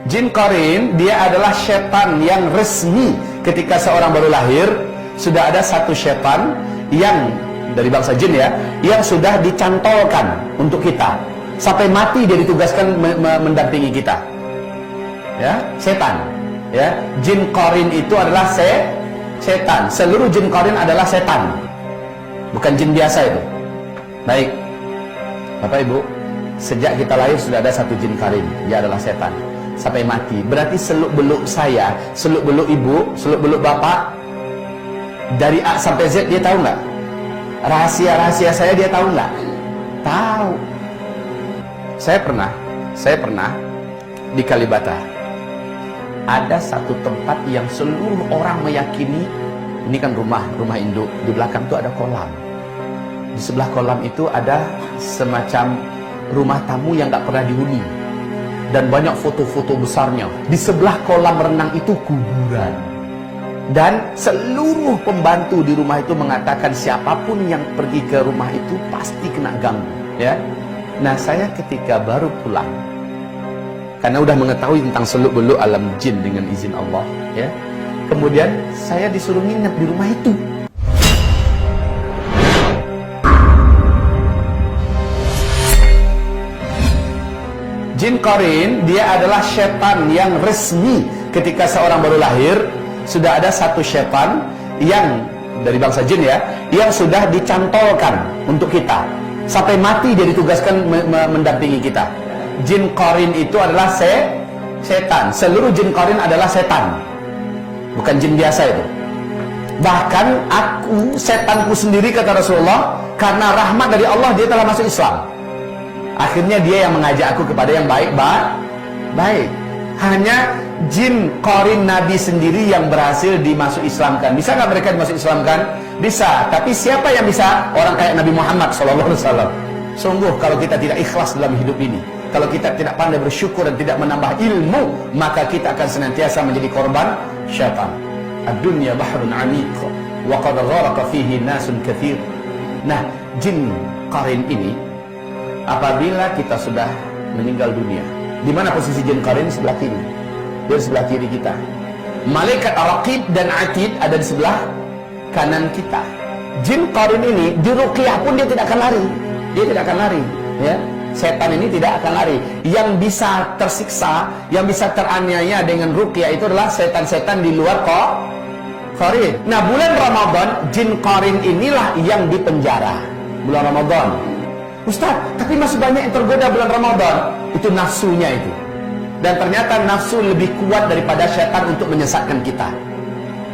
Jin qarin dia adalah setan yang resmi. Ketika seorang baru lahir, sudah ada satu setan yang dari bangsa jin ya, yang sudah dicantolkan untuk kita. Sampai mati dia ditugaskan mendampingi kita. Ya, setan. Ya, jin qarin itu adalah setan. Seluruh jin qarin adalah setan. Bukan jin biasa itu. Baik. Bapak Ibu, sejak kita lahir sudah ada satu jin qarin, dia adalah setan. Sampai mati. Berarti seluk-beluk saya, seluk-beluk ibu, seluk-beluk bapak, dari A sampai Z dia tahu nggak? Rahasia-rahasia saya dia tahu nggak? Tahu. Saya pernah di Kalibata. Ada satu tempat yang seluruh orang meyakini, ini kan rumah induk, di belakang itu ada kolam. Di sebelah kolam itu ada semacam rumah tamu yang nggak pernah dihuni. Dan banyak foto-foto besarnya. Di sebelah kolam renang itu kuburan. Dan seluruh pembantu di rumah itu mengatakan siapapun yang pergi ke rumah itu pasti kena ganggu. Ya. Nah, saya ketika baru pulang, karena udah mengetahui tentang seluk-beluk alam jin dengan izin Allah, ya. Kemudian saya disuruh nginep di rumah itu. Jin qarin dia adalah setan yang resmi. Ketika seorang baru lahir, sudah ada satu setan yang dari bangsa jin ya, yang sudah dicantolkan untuk kita. Sampai mati dia ditugaskan mendampingi kita. Jin qarin itu adalah setan. Seluruh jin qarin adalah setan. Bukan jin biasa itu. Bahkan setanku sendiri, kata Rasulullah, karena rahmat dari Allah dia telah masuk Islam. Akhirnya dia yang mengajak aku kepada yang baik. Hanya jin qarin Nabi sendiri yang berhasil dimasuk Islamkan. Bisa nggak mereka dimasuk Islamkan? Bisa. Tapi siapa yang bisa? Orang kayak Nabi Muhammad SAW. Sungguh kalau kita tidak ikhlas dalam hidup ini, kalau kita tidak pandai bersyukur dan tidak menambah ilmu, maka kita akan senantiasa menjadi korban syaitan. Ad-dunya bahrun 'amiq wa qad gharaqa fihi nasun katsir. Nah, jin qarin ini apabila kita sudah meninggal dunia, di mana posisi jin qarin? Sebelah kiri. Dia di sebelah kiri kita. Malaikat Raqib dan Atid ada di sebelah kanan kita. Jin qarin ini di ruqyah pun dia tidak akan lari. Dia tidak akan lari, ya. Setan ini tidak akan lari. Yang bisa tersiksa, yang bisa teraniaya dengan ruqyah itu adalah setan-setan di luar qarin. Nah, bulan Ramadan jin qarin inilah yang dipenjara. Bulan Ramadan. Ustaz, tapi masih banyak yang tergoda bulan Ramadan. Itu nafsunya itu. Dan ternyata nafsu lebih kuat daripada syaitan untuk menyesatkan kita.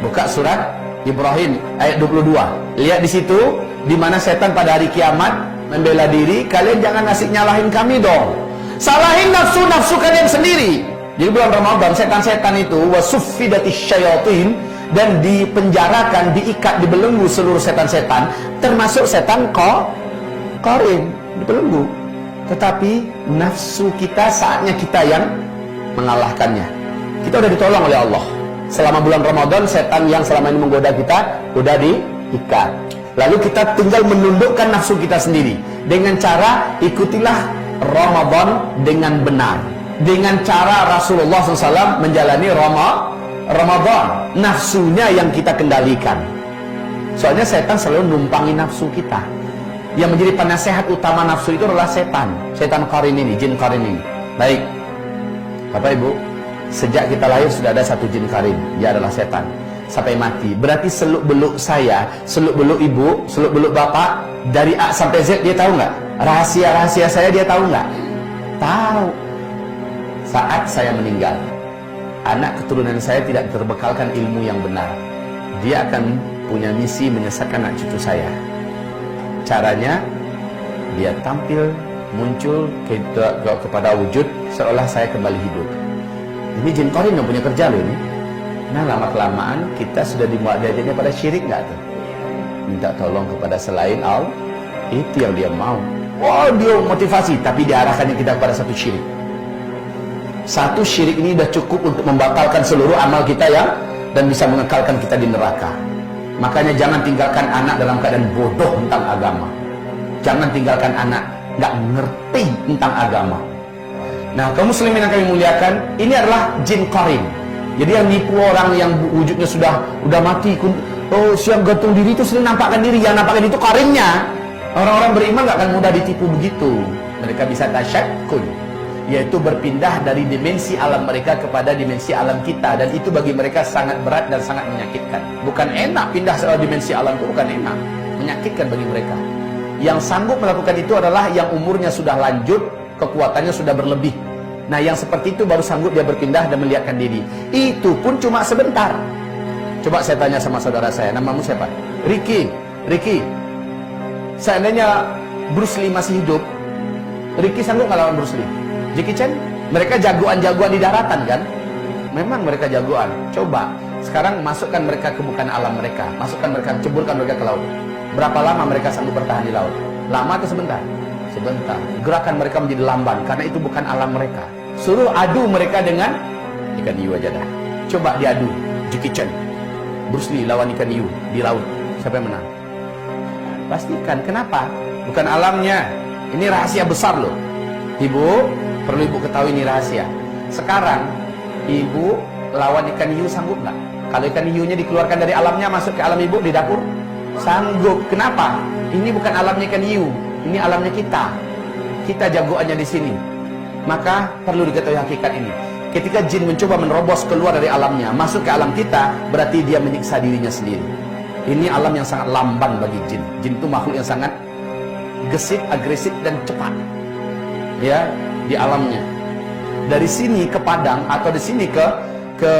Buka surat Ibrahim ayat 22. Lihat di situ, di mana syaitan pada hari kiamat membela diri. Kalian jangan ngasih nyalahin kami dong. Salahin nafsu kalian sendiri. Jadi bulan Ramadan setan-setan itu wasuffidatis syayatin, dan dipenjarakan, diikat, dibelenggu seluruh setan-setan, termasuk setan qarin, dibelenggu. Tetapi nafsu kita saatnya kita yang mengalahkannya. Kita udah ditolong oleh Allah. Selama bulan Ramadan setan yang selama ini menggoda kita udah diikat. Lalu kita tinggal menundukkan nafsu kita sendiri dengan cara ikutilah Ramadan dengan benar. Dengan cara Rasulullah SAW menjalani Ramadan. Nafsunya yang kita kendalikan. Soalnya setan selalu numpangi nafsu kita. Yang menjadi penasehat utama nafsu itu adalah setan qarin ini, jin qarin ini. Baik, Bapak Ibu, sejak kita lahir sudah ada satu jin qarin, dia adalah setan. Sampai mati. Berarti seluk-beluk saya, seluk-beluk ibu, seluk-beluk bapak, dari A sampai Z dia tahu nggak? Rahasia-rahasia saya dia tahu nggak? Tahu. Saat saya meninggal, anak keturunan saya tidak terbekalkan ilmu yang benar. Dia akan punya misi menyesatkan anak cucu saya. Caranya, dia tampil, muncul kepada wujud seolah saya kembali hidup. Ini jin qarin yang punya kerja loh ini. Nah, lama-kelamaan kita sudah diajaknya pada syirik nggak tuh? Minta tolong kepada selain Allah, itu yang dia mau. Oh, dia motivasi, tapi diarahkannya kita kepada satu syirik. Satu syirik ini sudah cukup untuk membatalkan seluruh amal kita ya, dan bisa mengekalkan kita di neraka. Makanya jangan tinggalkan anak dalam keadaan bodoh tentang agama. Jangan tinggalkan anak nggak ngerti tentang agama. Nah, kaum muslimin yang kami muliakan, ini adalah jin qarin. Jadi yang nipu orang yang wujudnya udah mati, oh siang gantung diri itu sering nampakkan diri, yang nampakkan itu qarinnya. Orang-orang beriman gak akan mudah ditipu begitu. Mereka bisa tasyakkul, yaitu berpindah dari dimensi alam mereka kepada dimensi alam kita, dan itu bagi mereka sangat berat dan sangat menyakitkan. Bukan enak pindah ke dimensi alam itu, bukan enak, menyakitkan bagi mereka. Yang sanggup melakukan itu adalah yang umurnya sudah lanjut, kekuatannya sudah berlebih. Nah, yang seperti itu baru sanggup dia berpindah dan melihatkan diri. Itu pun cuma sebentar. Coba saya tanya sama saudara saya, namamu siapa? Ricky. Seandainya Bruce Lee masih hidup, Ricky sanggup ngelawan Bruce Lee? Jackie Chan? Mereka jagoan-jagoan di daratan kan? Memang mereka jagoan. Coba sekarang masukkan mereka ke bukan alam mereka, masukkan mereka, ceburkan mereka ke laut. Berapa lama mereka sanggup bertahan di laut? Lama atau sebentar? Sebentar. Gerakan mereka menjadi lamban karena itu bukan alam mereka. Suruh adu mereka dengan ikan hiu aja dah. Coba diadu Jackie Chan, Bruce Lee lawan ikan hiu di laut, siapa yang menang? Pastikan. Kenapa? Bukan alamnya. Ini rahasia besar loh. Ibu, perlu ibu ketahui ini rahasia. Sekarang ibu lawan ikan hiu sanggup nggak? Kalau ikan hiunya dikeluarkan dari alamnya masuk ke alam ibu di dapur, sanggup. Kenapa? Ini bukan alamnya ikan hiu, ini alamnya kita. Kita jagoannya di sini. Maka perlu diketahui hakikat ini. Ketika jin mencoba menerobos keluar dari alamnya, masuk ke alam kita, berarti dia menyiksa dirinya sendiri. Ini alam yang sangat lamban bagi jin. Jin itu makhluk yang sangat gesit, agresif, dan cepat. Ya, di alamnya. Dari sini ke Padang atau di sini ke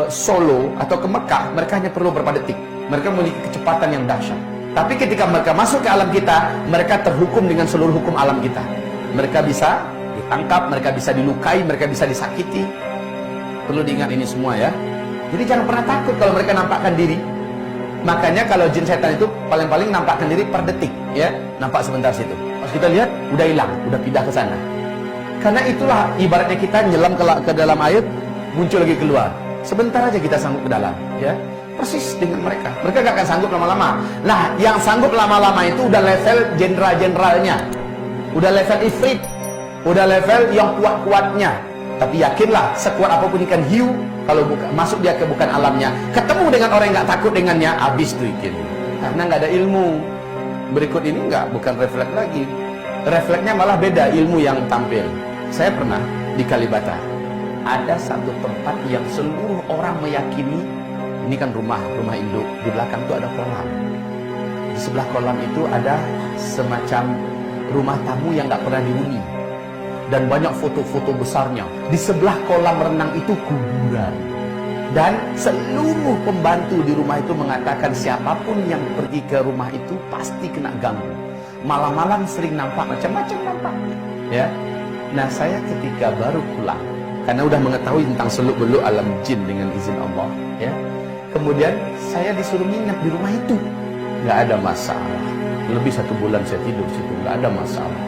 Solo atau ke Mekah, mereka hanya perlu beberapa detik. Mereka memiliki kecepatan yang dahsyat. Tapi ketika mereka masuk ke alam kita, mereka terhukum dengan seluruh hukum alam kita. Mereka bisa ditangkap, mereka bisa dilukai, mereka bisa disakiti. Perlu diingat ini semua ya. Jadi jangan pernah takut kalau mereka nampakkan diri. Makanya kalau jin setan itu paling-paling nampakkan diri per detik, ya, nampak sebentar situ. Pas kita lihat, udah hilang, udah pindah ke sana. Karena itulah ibaratnya kita nyelam ke dalam air, muncul lagi keluar. Sebentar aja kita sanggup ke dalam, ya. Persis dengan mereka. Mereka gak akan sanggup lama-lama. Nah, yang sanggup lama-lama itu udah level jenderal-jenderalnya, udah level ifrit, udah level yang kuat-kuatnya. Tapi yakinlah, sekuat apapun ikan hiu, kalau masuk dia ke bukan alamnya, ketemu dengan orang yang nggak takut dengannya, habis tuh ikan. Karena nggak ada ilmu. Berikut ini bukan refleks lagi. Refleksnya malah beda, ilmu yang tampil. Saya pernah di Kalibata. Ada satu tempat yang seluruh orang meyakini, ini kan rumah induk, di belakang itu ada kolam. Di sebelah kolam itu ada semacam rumah tamu yang nggak pernah dihuni. Dan banyak foto-foto besarnya. Di sebelah kolam renang itu kuburan. Dan seluruh pembantu di rumah itu mengatakan siapapun yang pergi ke rumah itu pasti kena ganggu. Malam-malam sering nampak macam-macam nampak. Ya. Nah, saya ketika baru pulang, karena udah mengetahui tentang seluk-beluk alam jin dengan izin Allah, ya. Kemudian saya disuruh nginep di rumah itu. Nggak ada masalah. Lebih 1 bulan saya tidur di situ, nggak ada masalah.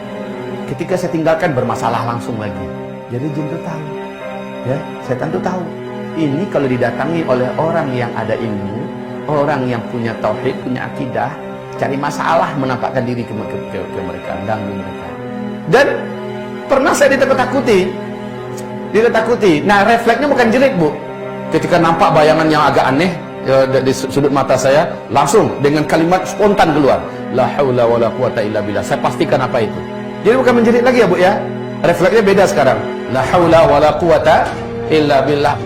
Ketika saya tinggalkan bermasalah langsung lagi. Jadi jin itu tahu, ya, setan itu tahu. Ini kalau didatangi oleh orang yang ada ilmu, orang yang punya tauhid, punya akidah, cari masalah menampakkan diri ke mereka, ganggu mereka. Dan pernah saya ditakut-takuti. Nah, refleksnya bukan jerit, Bu. Ketika nampak bayangan yang agak aneh ya, di sudut mata saya, langsung dengan kalimat spontan keluar, la haula wala quwata illa billah. Saya pastikan apa itu. Jadi bukan menjerit lagi ya, Bu ya. Refleksnya beda sekarang. La haula wala quwata illa billah.